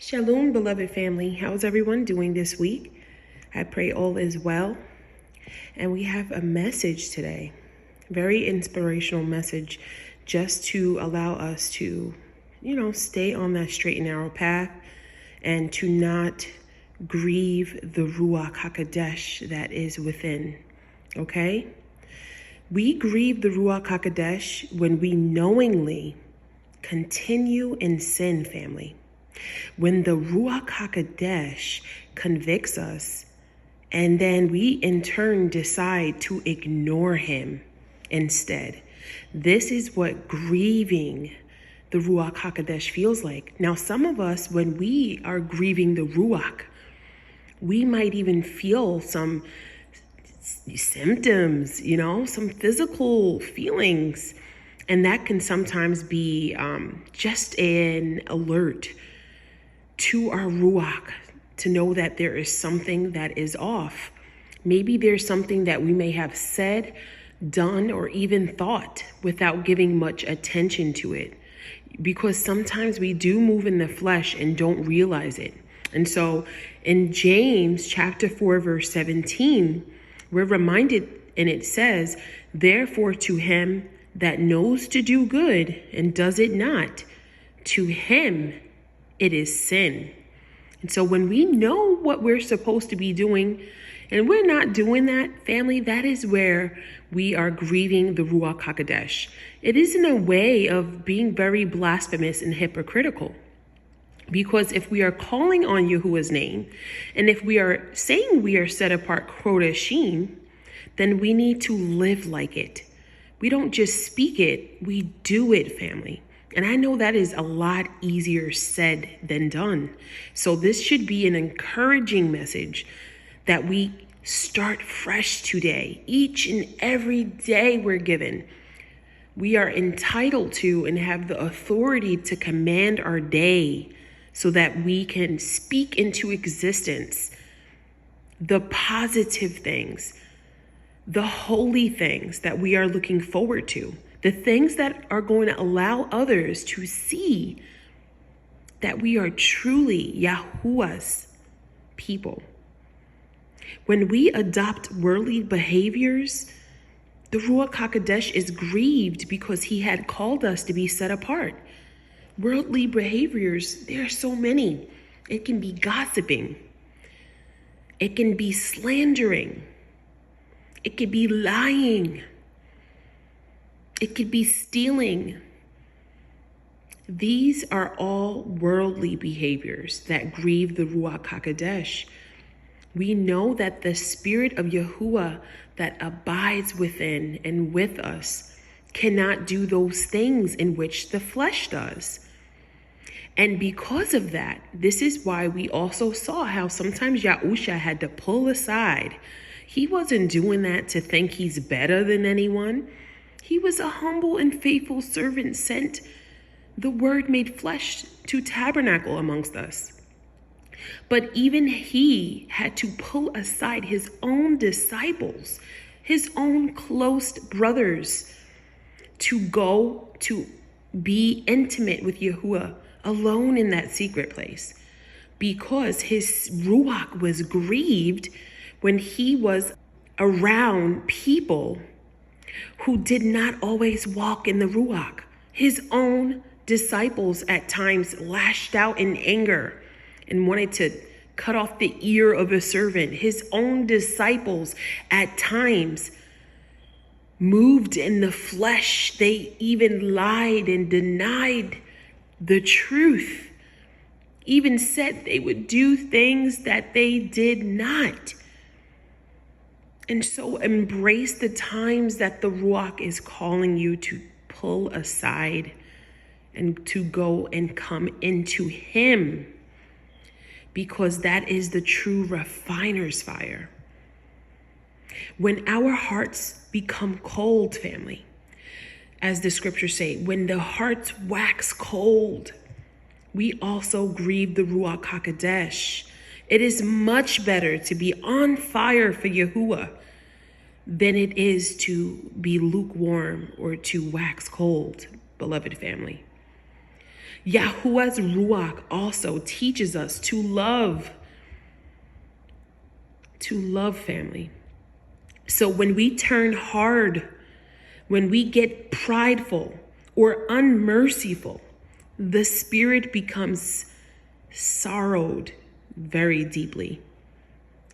Shalom, beloved family. How's everyone doing this week? I pray all is well. And we have a message today, very inspirational message, just to allow us to, stay on that straight and narrow path and to not grieve the Ruach HaKodesh that is within, okay? We grieve the Ruach HaKodesh when we knowingly continue in sin, family. When the Ruach HaKodesh convicts us, and then we in turn decide to ignore him instead. This is what grieving the Ruach HaKodesh feels like. Now, some of us, when we are grieving the Ruach, we might even feel some symptoms, some physical feelings. And that can sometimes be just an alert to our Ruach to know that there is something that is off. Maybe there's something that we may have said, done, or even thought without giving much attention to it. Because sometimes we do move in the flesh and don't realize it. And so in James chapter 4, verse 17, we're reminded, and it says, "Therefore to him that knows to do good and does it not, to him it is sin." And so when we know what we're supposed to be doing and we're not doing that, family, that is where we are grieving the Ruach HaKodesh. It isn't a way of being very blasphemous and hypocritical. Because if we are calling on Yahuwah's name, and if we are saying we are set apart Kodashim, then we need to live like it. We don't just speak it, we do it, family. And I know that is a lot easier said than done. So this should be an encouraging message that we start fresh today. Each and every day we're given. We are entitled to and have the authority to command our day so that we can speak into existence the positive things, the holy things that we are looking forward to. The things that are going to allow others to see that we are truly Yahuwah's people. When we adopt worldly behaviors, the Ruach HaKodesh is grieved because he had called us to be set apart. Worldly behaviors, there are so many. It can be gossiping. It can be slandering. It could be lying. It could be stealing. These are all worldly behaviors that grieve the Ruach HaKodesh. We know that the Spirit of Yahuwah that abides within and with us cannot do those things in which the flesh does. And because of that, this is why we also saw how sometimes Yahusha had to pull aside. He wasn't doing that to think he's better than anyone. He was a humble and faithful servant sent, the word made flesh, to tabernacle amongst us. But even he had to pull aside his own disciples, his own close brothers, to go to be intimate with Yahuwah alone in that secret place, because his Ruach was grieved when he was around people who did not always walk in the Ruach. His own disciples at times lashed out in anger and wanted to cut off the ear of a servant. His own disciples at times moved in the flesh. They even lied and denied the truth, even said they would do things that they did not. And so embrace the times that the Ruach is calling you to pull aside and to go and come into him, because that is the true refiner's fire. When our hearts become cold, family, as the scriptures say, when the hearts wax cold, we also grieve the Ruach HaKodesh. It is much better to be on fire for Yahuwah than it is to be lukewarm or to wax cold, beloved family. Yahuwah's Ruach also teaches us to love family. So when we turn hard, when we get prideful or unmerciful, the spirit becomes sorrowed very deeply,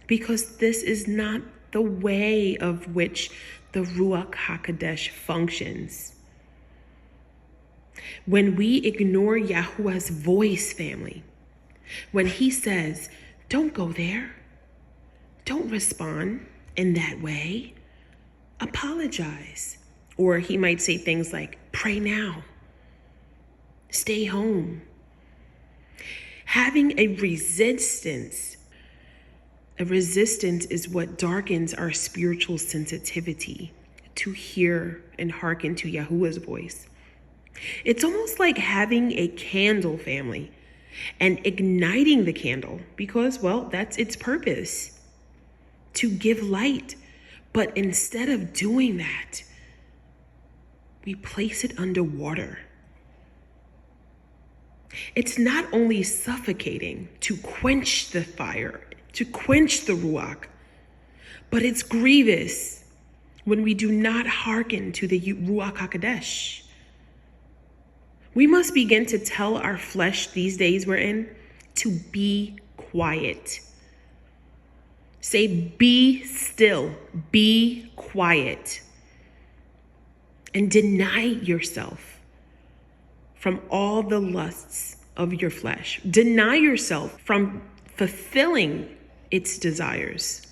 because this is not the way of which the Ruach HaKodesh functions. When we ignore Yahuwah's voice, family, when he says, don't go there, don't respond in that way, apologize. Or he might say things like, pray now, stay home. Having a resistance is what darkens our spiritual sensitivity to hear and hearken to Yahuwah's voice. It's almost like having a candle, family, and igniting the candle because, well, that's its purpose, to give light. But instead of doing that, we place it under water. It's not only suffocating to quench the fire, to quench the Ruach, but it's grievous when we do not hearken to the Ruach HaKodesh. We must begin to tell our flesh these days we're in to be quiet. Say, be still, be quiet, and deny yourself from all the lusts of your flesh. Deny yourself from fulfilling its desires.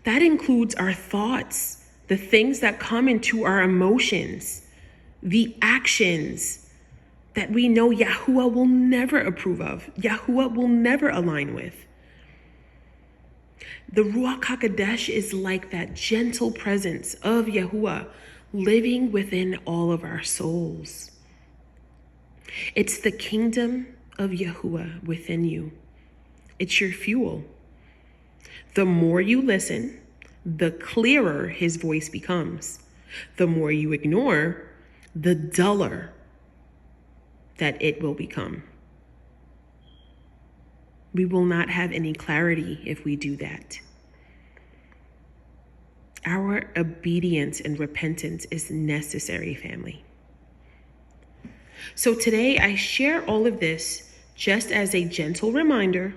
That includes our thoughts, the things that come into our emotions, the actions that we know Yahuwah will never approve of, Yahuwah will never align with. The Ruach HaKodesh is like that gentle presence of Yahuwah living within all of our souls. It's the kingdom of Yahuwah within you. It's your fuel. The more you listen, the clearer his voice becomes. The more you ignore, the duller that it will become. We will not have any clarity if we do that. Our obedience and repentance is necessary, family. So today I share all of this just as a gentle reminder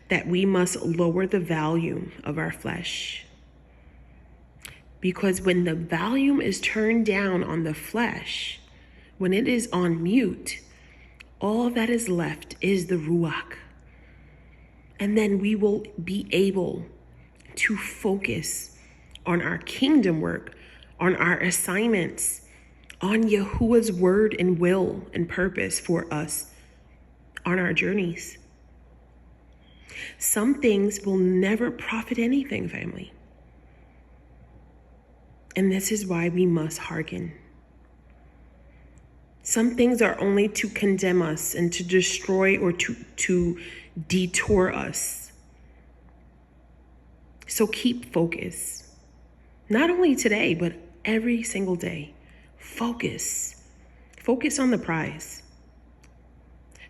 that we must lower the volume of our flesh. Because when the volume is turned down on the flesh, when it is on mute, all that is left is the Ruach. And then we will be able to focus on our kingdom work, on our assignments, on Yahuwah's word and will and purpose for us on our journeys. Some things will never profit anything, family. And this is why we must hearken. Some things are only to condemn us and to destroy or to detour us. So keep focus. Not only today, but every single day. Focus. Focus on the prize.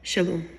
Shalom.